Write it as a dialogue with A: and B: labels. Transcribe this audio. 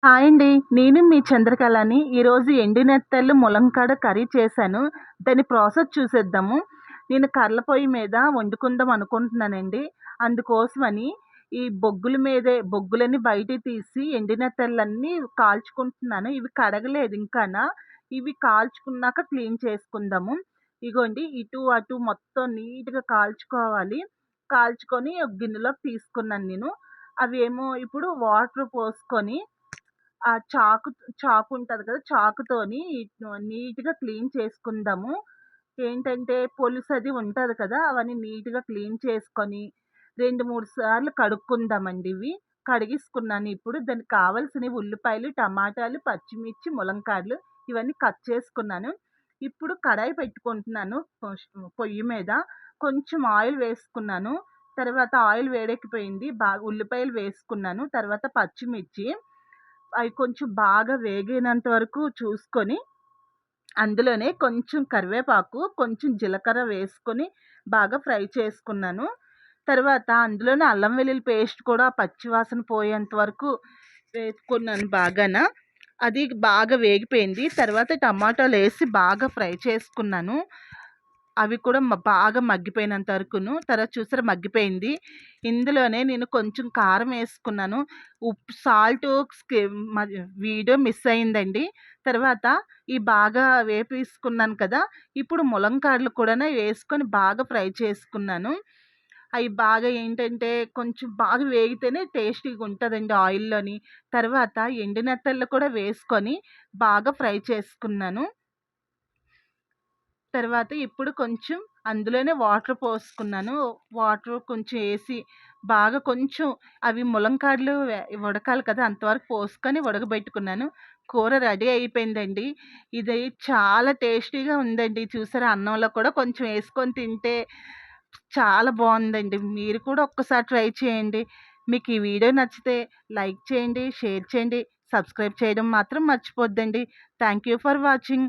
A: Hi అండి. నేను మీ చంద్రకళని. ఈరోజు ఎండు నెత్తళ్ళు ములంకాడ కర్రీ చేశాను. దాని ప్రాసెస్ చూసేద్దాము. నేను కర్రల పొయ్యి మీద వండుకుందాం అనుకుంటున్నానండి. అందుకోసమని ఈ బొగ్గులన్నీ బయటికి తీసి ఎండు నెత్తళ్ళన్నీ కాల్చుకుంటున్నాను. ఇవి కడగలేదు ఇంకాన. ఇవి కాల్చుకున్నాక క్లీన్ చేసుకుందాము. ఇగోండి ఇటు, అటు మొత్తం నీట్‌గా కాల్చుకోవాలి. కాల్చుకొని ఒక గిన్నెలోకి తీసుకున్నాను నేను. అవేమో ఇప్పుడు వాటర్ పోసుకొని ఆ చాకు ఉంటది కదా! చాకుతోని నీట్‌గా క్లీన్ చేసుకుందాము. ఏంటంటే పొలుసది ఉంటది కదా! అవన్నీ నీట్‌గా క్లీన్ చేసుకొని 2, 3 సార్లు కడుక్కుందామండి ఇవి. కడిగేసుకున్నాను ఇప్పుడు. దానికి కావాల్సినవి ఉల్లిపాయలు, టమాటాలు, పచ్చిమిర్చి, ములంకాడలు ఇవన్నీ కట్ చేసుకున్నాను. ఇప్పుడు కడాయి పెట్టుకుంటున్నాను పొయ్యి మీద. కొంచెం ఆయిల్ వేసుకున్నాను. తర్వాత ఆయిల్ వేడెక్కిపోయింది. ఉల్లిపాయలు వేసుకున్నాను. తర్వాత పచ్చిమిర్చి అవి కొంచెం బాగా వేగినంత వరకు చూసుకొని, అందులోనే కొంచెం కరివేపాకు, కొంచెం జీలకర్ర వేసుకొని బాగా ఫ్రై చేసుకున్నాను. తర్వాత అందులోనే అల్లం వెల్లుల్లి పేస్ట్ కూడా పచ్చి వాసన పోయేంత వరకు వేసుకున్నాను బాగాన. అది బాగా వేగిపోయింది. తర్వాత టమాటాలేసి బాగా ఫ్రై చేసుకున్నాను. అవి కూడా బాగా మగ్గిపోయినంత వరకును. తర్వాత చూసారా మగ్గిపోయింది. ఇందులోనే నేను కొంచెం కారం ఏసుకున్నాను. సాల్టు వీడియో మిస్ అయిందండి. తర్వాత ఈ బాగా వేపేసుకున్నాను కదా! ఇప్పుడు ములంకాడలు కూడాను వేసుకొని బాగా ఫ్రై చేసుకున్నాను. అయి బాగా ఏంటంటే కొంచెం బాగా వేగితేనే టేస్టీగా ఉంటదండి ఆయిల్‌లోని. తర్వాత ఎండు నెత్తళ్ళు కూడా వేసుకొని బాగా ఫ్రై చేసుకున్నాను. తర్వాత ఇప్పుడు కొంచెం అందులోనే వాటర్ పోసుకున్నాను. వాటర్ కొంచెం ఏసి బాగా కొంచెం అవి ములంకాడలు ఉడకాలి కదా! అంతవరకు పోసుకొని ఉడకబెట్టుకున్నాను. కూర రెడీ అయిపోయిందండి. ఇది చాలా టేస్టీగా ఉందండి. చూసారా అన్నంలో కూడా కొంచెం ఏసుకొని తింటే చాలా బావుందండి. మీరు కూడా ఒక్కసారి ట్రై చేయండి. మీకు ఈ వీడియో నచ్చితే లైక్ చేయండి, షేర్ చేయండి, సబ్స్క్రైబ్ చేయడం మాత్రం మర్చిపోద్దండి. Thank you for watching.